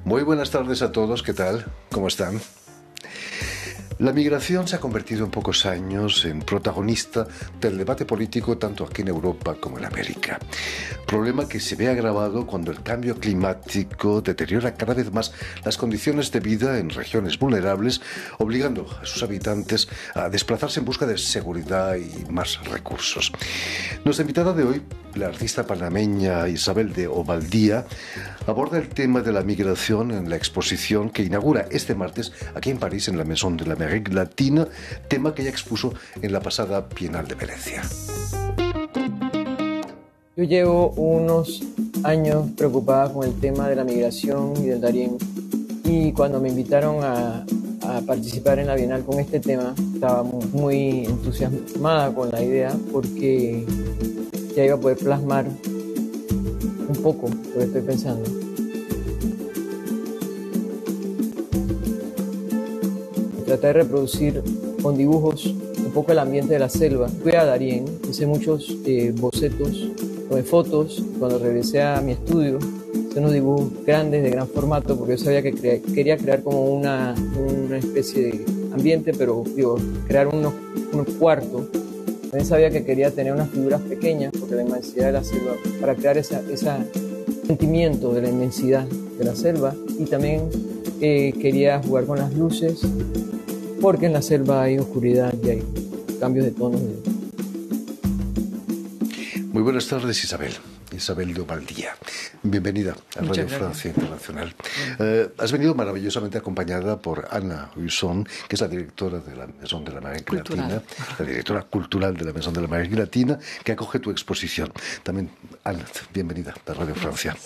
Muy buenas tardes a todos, ¿qué tal? ¿Cómo están? La migración se ha convertido en pocos años en protagonista del debate político tanto aquí en Europa como en América. Problema que se ve agravado cuando el cambio climático deteriora cada vez más las condiciones de vida en regiones vulnerables, obligando a sus habitantes a desplazarse en busca de seguridad y más recursos. Nuestra invitada de hoy, la artista panameña Isabel de Ovaldía, aborda el tema de la migración en la exposición que inaugura este martes aquí en París, en la Maison de l'Amérique Latina, tema que ya expuso en la pasada Bienal de Venecia. Yo llevo unos años preocupada con el tema de la migración y del Darién, y cuando me invitaron a participar en la Bienal con este tema, estaba muy entusiasmada con la idea porque ya iba a poder plasmar un poco lo que estoy pensando. Traté de reproducir con dibujos un poco el ambiente de la selva. Fui a Darién, hice muchos bocetos, tomé fotos. Cuando regresé a mi estudio, hice unos dibujos grandes, de gran formato, porque yo sabía que quería crear como una especie de ambiente, pero crear unos cuartos. También sabía que quería tener unas figuras pequeñas, porque la inmensidad de la selva, para crear ese sentimiento de la inmensidad de la selva. Y también quería jugar con las luces, porque en la selva hay oscuridad y hay cambios de tonos. Muy buenas tardes, Isabel. Isabel de Ovaldía. Bienvenida a Radio Francia Internacional. Has venido maravillosamente acompañada por Ana Husson, que es la directora de la Maison de l'Amérique Latina, la directora cultural de la Maison de l'Amérique Latina, que acoge tu exposición. También, Ana, bienvenida a Radio Francia.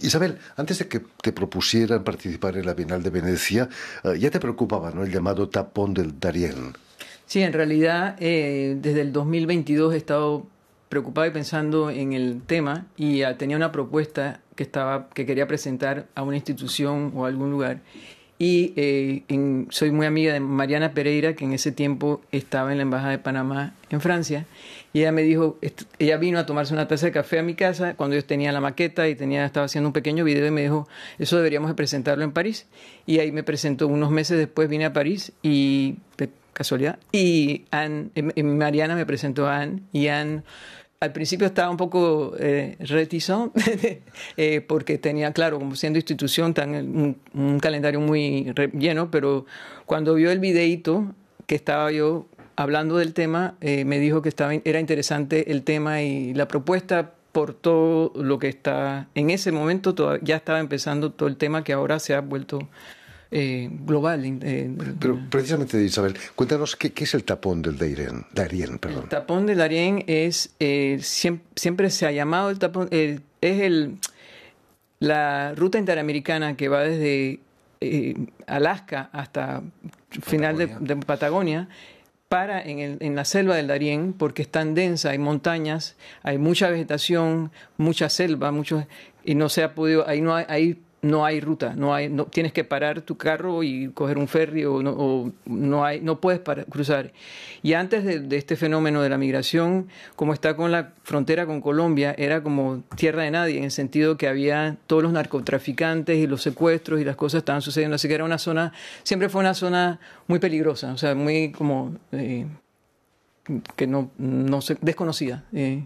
Isabel, antes de que te propusieran participar en la Bienal de Venecia, ya te preocupaba, ¿no?, el llamado tapón del Darién. Sí, en realidad, desde el 2022 he estado preocupada y pensando en el tema, y tenía una propuesta que quería presentar a una institución o a algún lugar. Y soy muy amiga de Mariana Pereira, que en ese tiempo estaba en la Embajada de Panamá en Francia, y ella me dijo, ella vino a tomarse una taza de café a mi casa cuando yo tenía la maqueta y estaba haciendo un pequeño video, y me dijo, eso deberíamos de presentarlo en París. Y ahí me presentó. Unos meses después vine a París y casualidad, y Mariana me presentó a Anne, y Anne al principio estaba un poco reticente porque tenía, claro, como siendo institución, un calendario muy lleno, pero cuando vio el videíto que estaba yo hablando del tema, me dijo que era interesante el tema y la propuesta, por todo lo que está en ese momento. Ya estaba empezando todo el tema que ahora se ha vuelto global. Pero precisamente, Isabel, cuéntanos qué es el tapón del Darién. El tapón del Darién es, siempre se ha llamado el tapón, la ruta interamericana que va desde Alaska hasta final de Patagonia, para en la selva del Darién, porque es tan densa, hay montañas, hay mucha vegetación, mucha selva, y no se ha podido, ahí no hay ruta, no tienes que parar tu carro y coger un ferry, no puedes cruzar. Y antes de este fenómeno de la migración, como está con la frontera con Colombia, era como tierra de nadie, en el sentido que había todos los narcotraficantes y los secuestros y las cosas estaban sucediendo. Así que era siempre fue una zona muy peligrosa, o sea, muy como que no se desconocida. He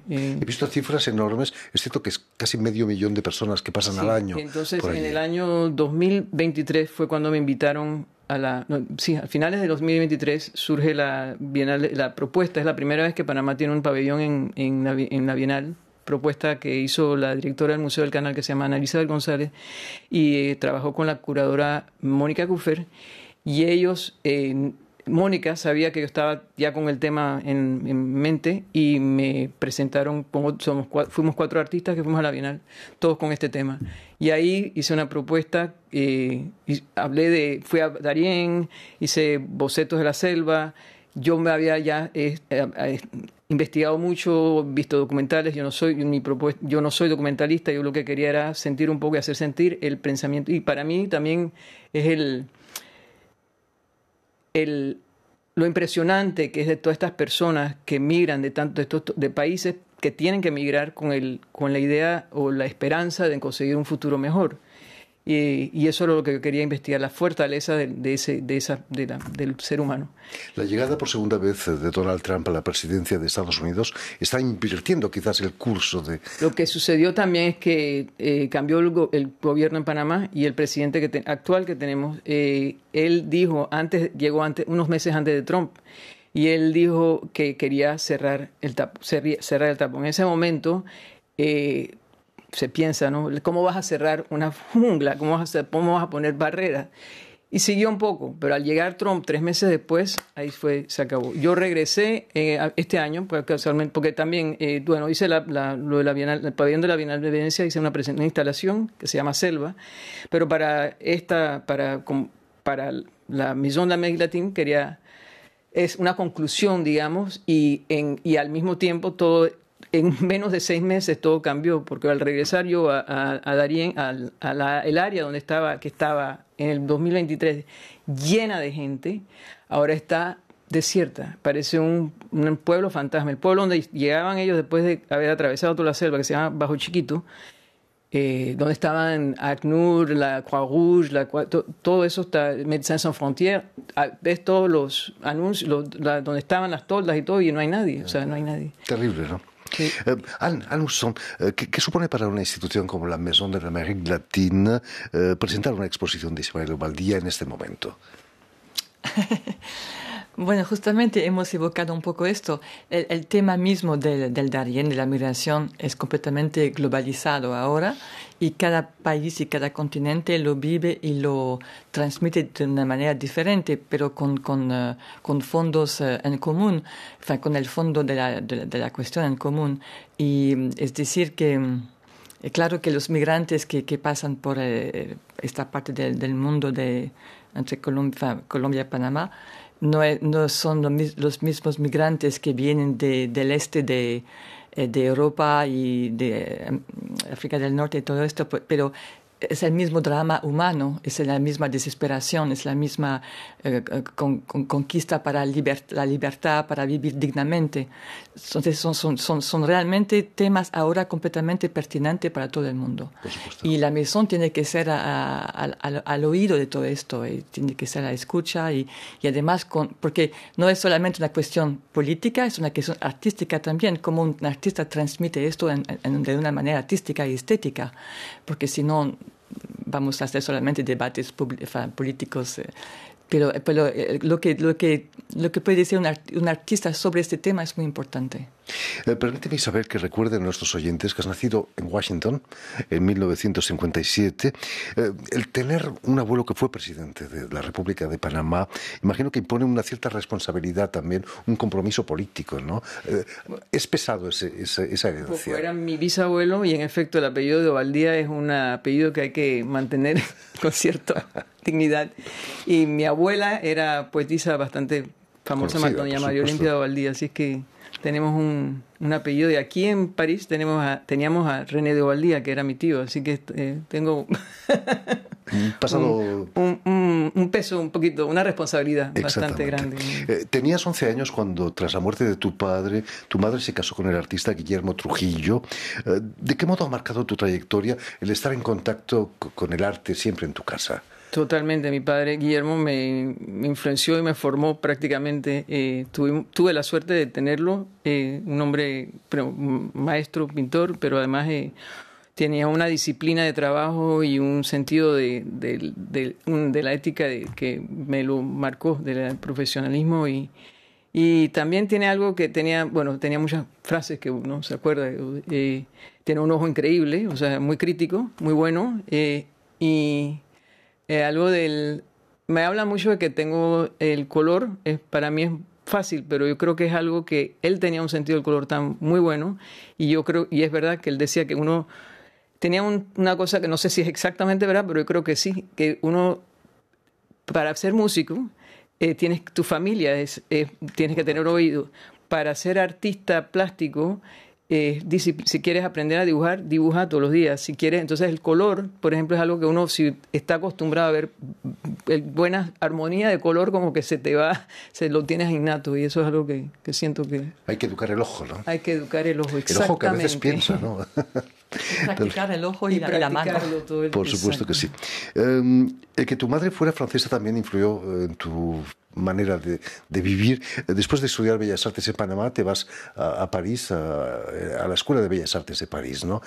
visto cifras enormes. Es cierto que es casi 500.000 de personas que pasan al año. Entonces, en el año 2023 fue cuando me invitaron a finales de 2023 surge la Bienal. La propuesta es la primera vez que Panamá tiene un pabellón en la Bienal. Propuesta que hizo la directora del Museo del Canal, que se llama Ana Elizabeth González, y trabajó con la curadora Mónica Cuffer, y ellos... Mónica sabía que yo estaba ya con el tema en mente, y me presentaron, fuimos 4 artistas que fuimos a la Bienal, todos con este tema. Y ahí hice una propuesta, fui a Darién, hice bocetos de la selva. Yo me había ya investigado mucho, visto documentales. Yo no soy documentalista. Yo lo que quería era sentir un poco y hacer sentir el pensamiento. Y para mí también es lo impresionante que es de todas estas personas que migran de países que tienen que migrar con la idea o la esperanza de conseguir un futuro mejor. Y eso es lo que quería investigar, la fortaleza del ser humano. La llegada por segunda vez de Donald Trump a la presidencia de Estados Unidos está invirtiendo quizás el curso de... Lo que sucedió también es que cambió el gobierno en Panamá y el presidente actual que tenemos, él dijo, llegó unos meses antes de Trump, y él dijo que quería cerrar el tapón. En ese momento... se piensa, ¿no? ¿Cómo vas a cerrar una jungla? ¿Cómo vas a poner barreras? Y siguió un poco, pero al llegar Trump 3 meses después, ahí se acabó. Yo regresé este año, porque también, hice lo de la Bienal, el pabellón de la Bienal de Venecia, hice una instalación que se llama Selva, pero para la Maison de l'Amérique Latine es una conclusión, digamos, y al mismo tiempo todo... En menos de 6 meses todo cambió, porque al regresar yo a Darién, el área que estaba en el 2023 llena de gente, ahora está desierta. Parece un pueblo fantasma. El pueblo donde llegaban ellos después de haber atravesado toda la selva, que se llama Bajo Chiquito, donde estaban ACNUR, la Croix-Rouge, todo eso está, Médecins Sans Frontières, ves todos los anuncios, donde estaban las toldas y todo, y no hay nadie, o sea, no hay nadie. Terrible, ¿no? Sí. Anne Husson, ¿qué supone para una institución como la Maison de l'Amérique Latine presentar una exposición de Ismael Obaldía en este momento? Bueno, justamente hemos evocado un poco esto. El tema mismo del Darién, de la migración, es completamente globalizado ahora, y cada país y cada continente lo vive y lo transmite de una manera diferente, pero con fondos en común, con el fondo de la cuestión en común. Y es decir que... Claro que los migrantes que pasan por esta parte del mundo entre Colombia y Panamá no son los mismos migrantes que vienen del este de Europa y de África del Norte y todo esto, pero es el mismo drama humano, es la misma desesperación, es la misma conquista para la libertad, para vivir dignamente. Entonces son realmente temas ahora completamente pertinentes para todo el mundo. Y la Maison tiene que ser al oído de todo esto, y tiene que ser a la escucha, y además, porque no es solamente una cuestión política, es una cuestión artística también, como un artista transmite esto de una manera artística y estética, porque si no vamos a hacer solamente debates políticos, pero lo que puede decir un artista sobre este tema es muy importante. Permíteme, Isabel, que recuerde a nuestros oyentes que has nacido en Washington en 1957. El tener un abuelo que fue presidente de la República de Panamá, imagino que impone una cierta responsabilidad también, un compromiso político, ¿no? Es pesado esa herencia. Era mi bisabuelo, y en efecto el apellido de Obaldía es un apellido que hay que mantener con cierta dignidad. Y mi abuela era poetisa bastante famosa, doña María Olimpia de Obaldía, así es que tenemos un apellido. Y aquí en París teníamos a René de Obaldía, que era mi tío, así que tengo pasado un peso, un poquito, una responsabilidad bastante grande. Tenías 11 años cuando, tras la muerte de tu madre se casó con el artista Guillermo Trujillo. ¿De qué modo ha marcado tu trayectoria el estar en contacto con el arte siempre en tu casa? Totalmente. Mi padre Guillermo me influenció y me formó prácticamente. Tuve la suerte de tenerlo, un hombre, maestro, pintor, pero además tenía una disciplina de trabajo y un sentido de la ética que me lo marcó, del profesionalismo, y también tiene algo que tenía muchas frases que uno se acuerda. Tiene un ojo increíble, o sea, muy crítico, muy bueno, y me habla mucho de que tengo el color, para mí es fácil, pero yo creo que es algo que él tenía un sentido del color tan muy bueno, y yo creo, y es verdad que él decía que uno tenía una cosa que no sé si es exactamente verdad, pero yo creo que sí, que uno, para ser músico, tu familia, tienes que tener oído. Para ser artista plástico, si quieres aprender a dibujar, dibuja todos los días. Si quieres, entonces el color, por ejemplo, es algo que uno, si está acostumbrado a ver buena armonía de color, como que se lo tienes innato, y eso es algo que siento que... Hay que educar el ojo, ¿no? Hay que educar el ojo, exactamente. El ojo que a veces piensa, ¿no? Practicar el ojo y la mano. Por supuesto que sí. El que tu madre fuera francesa también influyó en tu manera de vivir. Después de estudiar Bellas Artes en Panamá, te vas a París, a la Escuela de Bellas Artes de París, ¿no?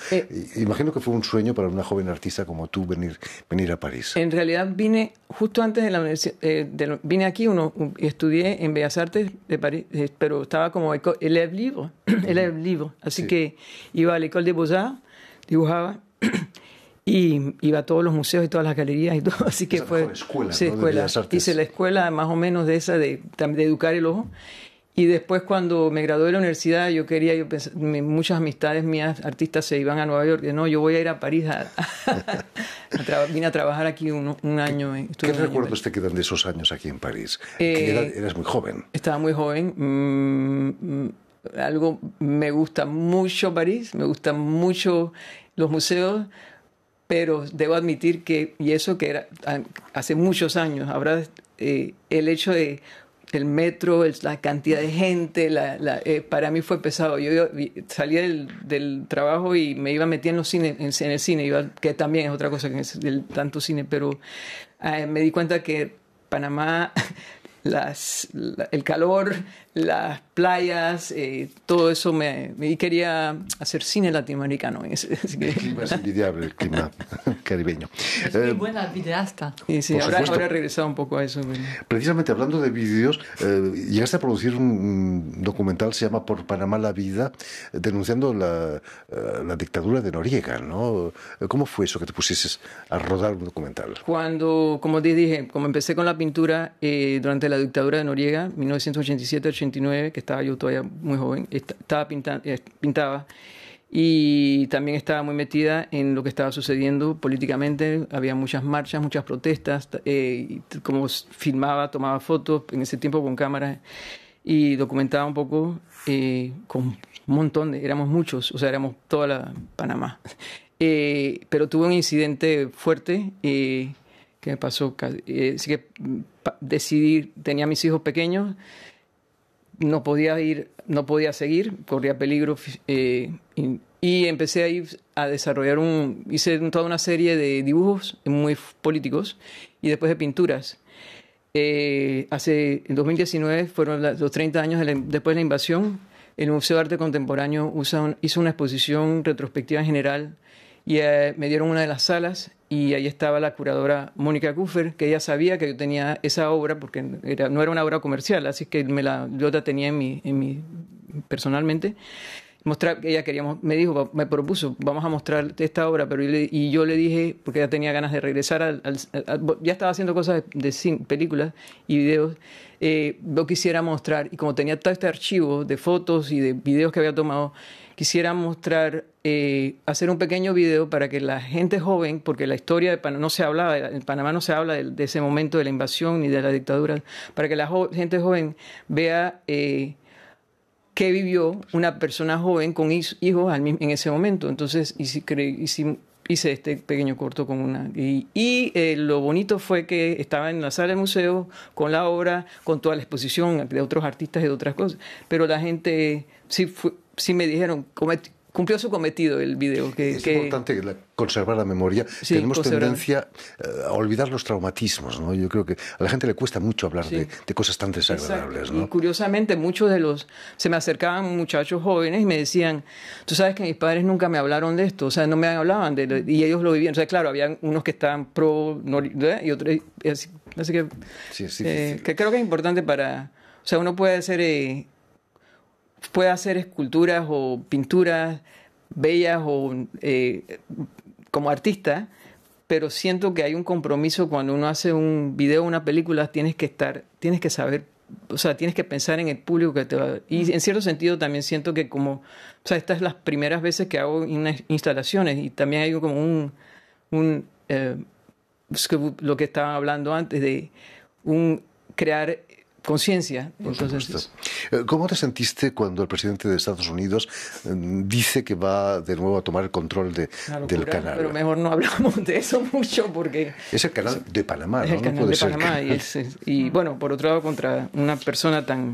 Imagino que fue un sueño para una joven artista como tú venir a París. En realidad vine justo antes de la universidad, vine aquí, estudié en Bellas Artes de París, pero estaba como élève libre, así que iba a la École des Beaux-Arts, dibujaba, y iba a todos los museos y todas las galerías y todo, así que fue escuela, sí, ¿no? escuela. Hice la escuela más o menos de esa de educar el ojo, y después cuando me gradué de la universidad yo pensé, muchas amistades mías artistas se iban a Nueva York, y no, yo voy a ir a París vine a trabajar aquí un año. ¿Qué recuerdos te quedan de esos años aquí en París? Eras muy joven. Estaba muy joven. Algo, me gusta mucho París, me gustan mucho los museos, pero debo admitir que, y eso que era hace muchos años, ahora el hecho de el metro, la cantidad de gente, para mí fue pesado. Yo salía del trabajo y me iba a meter en los cines, en el cine, que también es otra cosa que es tanto cine, pero me di cuenta que Panamá, el calor, las playas, todo eso y quería hacer cine latinoamericano. El clima es envidiable, el clima caribeño. Es muy buena videasta. Sí, ahora he regresado un poco a eso. Precisamente hablando de vídeos, llegaste a producir un documental, se llama Por Panamá la vida, denunciando la dictadura de Noriega, ¿no? ¿Cómo fue eso que te pusieses a rodar un documental? Como te dije, como empecé con la pintura durante la dictadura de Noriega, 1987-89, que estaba yo todavía muy joven, pintaba, y también estaba muy metida en lo que estaba sucediendo políticamente. Había muchas marchas, muchas protestas, como filmaba, tomaba fotos en ese tiempo con cámaras y documentaba un poco con un montón éramos muchos, o sea, éramos toda la Panamá. Pero tuve un incidente fuerte que me pasó, así que decidí, tenía mis hijos pequeños, no podía seguir, corría peligro, y empecé a ir a desarrollar hice toda una serie de dibujos muy políticos y después de pinturas. En 2019 fueron los 30 años después de la invasión. El Museo de Arte Contemporáneo hizo una exposición retrospectiva en general y me dieron una de las salas y ahí estaba la curadora Mónica Kuffer, que ella sabía que yo tenía esa obra porque no era una obra comercial, así que yo la tenía personalmente. Me me propuso, vamos a mostrar esta obra, pero yo le dije, porque ya tenía ganas de regresar ya estaba haciendo cosas de películas y videos, yo quisiera mostrar, y como tenía todo este archivo de fotos y de videos que había tomado, quisiera mostrar, hacer un pequeño video para que la gente joven, porque la historia de Panamá en Panamá no se habla de ese momento de la invasión ni de la dictadura, para que la gente joven vea qué vivió una persona joven con hijos en ese momento. Entonces hice este pequeño corto con lo bonito fue que estaba en la sala del museo con la obra, con toda la exposición de otros artistas y de otras cosas, pero la gente sí me dijeron, cumplió su cometido el video. Es importante conservar la memoria. Sí, tenemos tendencia a olvidar los traumatismos, ¿no? Yo creo que a la gente le cuesta mucho hablar de cosas tan desagradables, ¿no? Y curiosamente se me acercaban muchachos jóvenes y me decían, tú sabes que mis padres nunca me hablaron de esto, o sea, no me hablaban y ellos lo vivían. O sea, claro, había unos que estaban pro y otros, así que, que creo que es importante o sea, uno puede hacer esculturas o pinturas bellas como artista, pero siento que hay un compromiso cuando uno hace un video o una película, tienes que saber, o sea, tienes que pensar en el público que te va. Y en cierto sentido también siento que o sea, estas son las primeras veces que hago unas instalaciones y también hay como lo que estaban hablando antes de crear conciencia. Entonces, ¿cómo te sentiste cuando el presidente de Estados Unidos dice que va de nuevo a tomar el control del canal? Pero mejor no hablamos de eso mucho porque... Es el canal de Panamá, ¿no? Es el canal de Panamá. Y bueno, por otro lado, contra una persona tan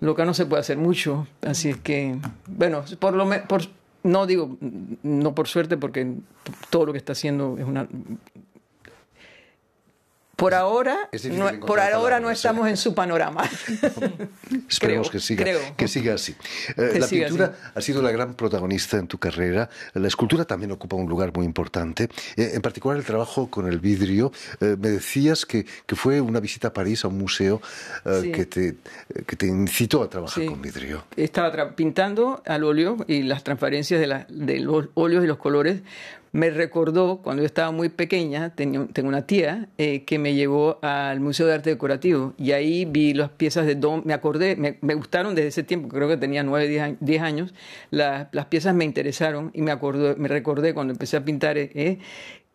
loca no se puede hacer mucho. Así es que, bueno, No digo, no por suerte, porque todo lo que está haciendo es una... Por ahora no estamos en su panorama. Esperemos que siga así. La pintura ha sido la gran protagonista en tu carrera. La escultura también ocupa un lugar muy importante. En particular el trabajo con el vidrio. Me decías que fue una visita a París, a un museo, que te incitó a trabajar con vidrio. Estaba pintando al óleo y las transparencias de los óleos y los colores. Me recordó cuando yo estaba muy pequeña, tengo una tía que me llevó al Museo de Arte Decorativo y ahí vi las piezas de Dom. Me acordé, me gustaron desde ese tiempo, creo que tenía 9, 10 años. Las piezas me interesaron y me recordé cuando empecé a pintar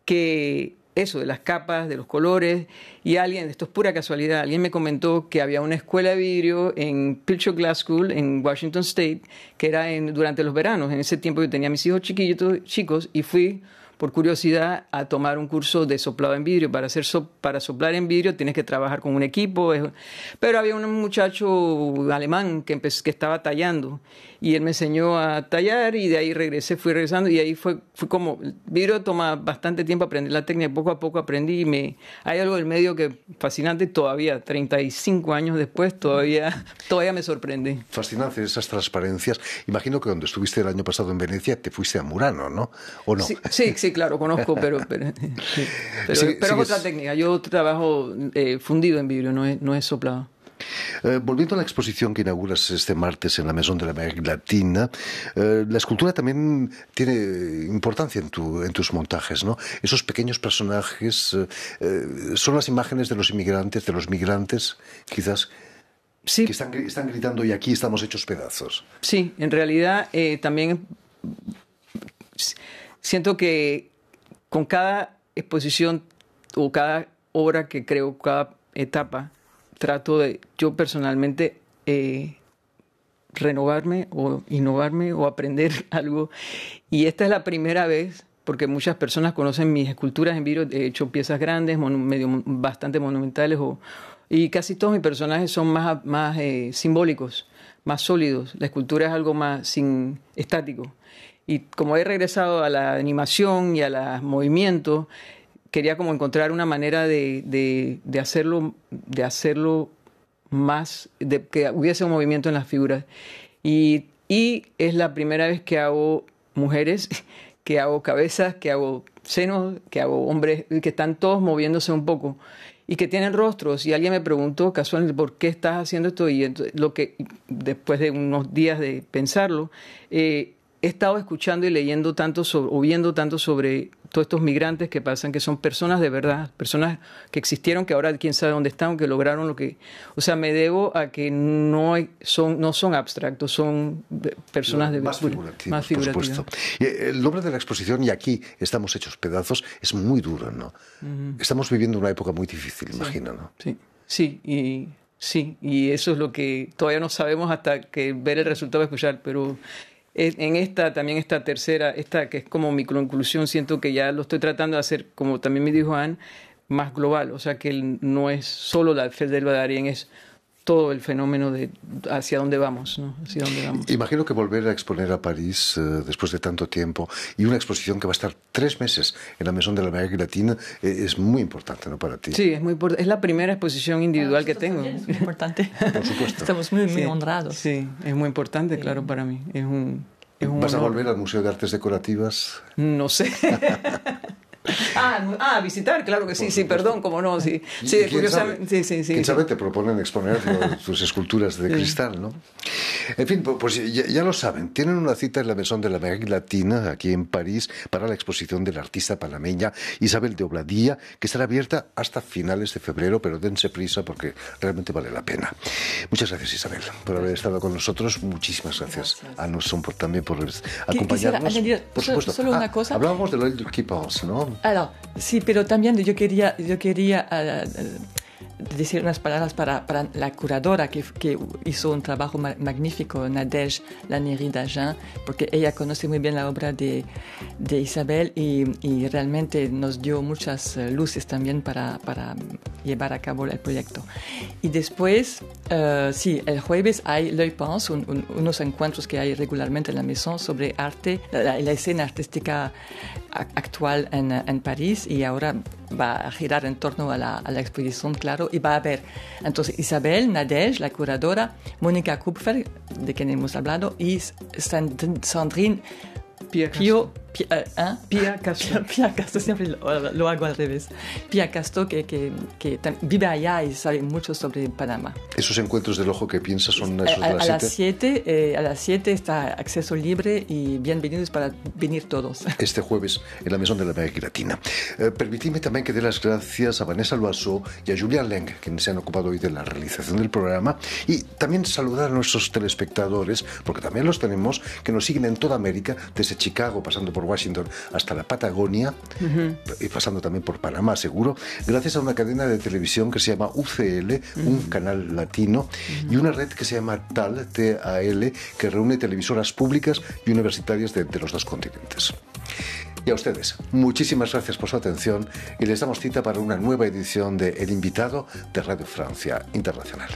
que eso, de las capas, de los colores, y esto es pura casualidad, alguien me comentó que había una escuela de vidrio en Pilcher Glass School en Washington State, que era durante los veranos. En ese tiempo yo tenía a mis hijos chicos, y fui por curiosidad a tomar un curso de soplado en vidrio. Para soplar en vidrio tienes que trabajar con un equipo, pero había un muchacho alemán que estaba tallando, y él me enseñó a tallar, y de ahí fui regresando, y ahí fue como, el vidrio toma bastante tiempo aprender la técnica, poco a poco aprendí, y hay algo del medio que fascinante, todavía 35 años después, todavía me sorprende. Fascinante esas transparencias. Imagino que cuando estuviste el año pasado en Venecia te fuiste a Murano, ¿no? ¿O no? Sí, claro, conozco, pero es otra técnica. Yo trabajo fundido en vidrio, no es soplado. Volviendo a la exposición que inauguras este martes en la Maison de l'Amérique Latina, la escultura también tiene importancia en tus montajes, ¿no? Esos pequeños personajes son las imágenes de los inmigrantes, de los migrantes, quizás, que están gritando, y aquí estamos hechos pedazos. Sí, en realidad también siento que con cada exposición o cada obra que creo, cada etapa, trato de yo personalmente renovarme o innovarme o aprender algo. Y esta es la primera vez, porque muchas personas conocen mis esculturas en vidrio. He hecho piezas grandes, bastante monumentales, y casi todos mis personajes son más simbólicos, más sólidos. La escultura es algo más estático. Y como he regresado a la animación y a los movimientos, quería como encontrar una manera de hacerlo más, de que hubiese un movimiento en las figuras. Y es la primera vez que hago mujeres, que hago cabezas, que hago senos, que hago hombres, que están todos moviéndose un poco y que tienen rostros. Y alguien me preguntó casualmente, ¿por qué estás haciendo esto? Y entonces, después de unos días de pensarlo, he estado escuchando y leyendo o viendo tanto sobre todos estos migrantes que pasan, que son personas de verdad, personas que existieron, que ahora quién sabe dónde están, que lograron lo que... O sea, me debo a que no son abstractos, son personas más figurativas. Por supuesto. Y el nombre de la exposición, y aquí estamos hechos pedazos, es muy duro, ¿no? Uh-huh. Estamos viviendo una época muy difícil, imagino, ¿no? Sí, y eso es lo que todavía no sabemos hasta que ver el resultado de escuchar, pero... En esta tercera, que es como mi conclusión, siento que ya lo estoy tratando de hacer, como también me dijo Anne, más global. O sea, que no es solo la Fête del Darien, es todo el fenómeno de hacia dónde vamos, ¿no? Hacia dónde vamos. Imagino que volver a exponer a París después de tanto tiempo, y una exposición que va a estar 3 meses en la Maison de l'Amérique Latina, es muy importante, ¿no, para ti? Sí, es muy importante. Es la primera exposición individual que tengo. Es muy importante. Por supuesto. Estamos muy honrados. Sí, es muy importante, claro, para mí. Es un ¿Vas honor. a volver al Museo de Artes Decorativas? No sé. Visitar, claro que sí, perdón, cómo no, sí. Sí, curiosamente, sí. ¿Quién sabe? Te proponen exponer tus esculturas de cristal, ¿no? En fin, pues ya lo saben, tienen una cita en la Maison de l'Amérique Latina, aquí en París, para la exposición de la artista panameña Isabel de Obladía, que estará abierta hasta finales de febrero, pero dense prisa porque realmente vale la pena. Muchas gracias, Isabel, por haber estado con nosotros. Muchísimas gracias a nosotros también por acompañarnos. Añadir, por supuesto. Solo una cosa. Hablábamos de l'Oeil qui pense, ¿no? Alors, sí, pero también yo quería decir unas palabras para la curadora que hizo un trabajo magnífico, Nadège Lannéry-Dagen, porque ella conoce muy bien la obra de Isabel y realmente nos dio muchas luces también para llevar a cabo el proyecto. Y después, sí, el jueves hay L'Œil Pense, unos encuentros que hay regularmente en la Maison sobre arte, la escena artística actual en París, y ahora va a girar en torno a la exposición, claro, y va a haber entonces Isabel, Nadège, la curadora, Mónica Kupfer, de quien hemos hablado, y Sandrine Pia Castro. Pia Castro, siempre lo hago al revés. Pia Castro, que vive allá y sabe mucho sobre Panamá. ¿Esos encuentros del ojo que piensa son esos de a las 7? A las 7 está acceso libre y bienvenidos para venir todos. Este jueves en la Maison de la América Latina. Permitidme también que dé las gracias a Vanessa Loiseau y a Julián Leng, quienes se han ocupado hoy de la realización del programa, y también saludar a nuestros telespectadores, porque también los tenemos, que nos siguen en toda América, desde Chicago, pasando por Washington hasta la Patagonia, y pasando también por Panamá, seguro, gracias a una cadena de televisión que se llama UCL, un canal latino, y una red que se llama TAL, TAL, que reúne televisoras públicas y universitarias de los dos continentes. Y a ustedes, muchísimas gracias por su atención y les damos cita para una nueva edición de El Invitado de Radio Francia Internacional.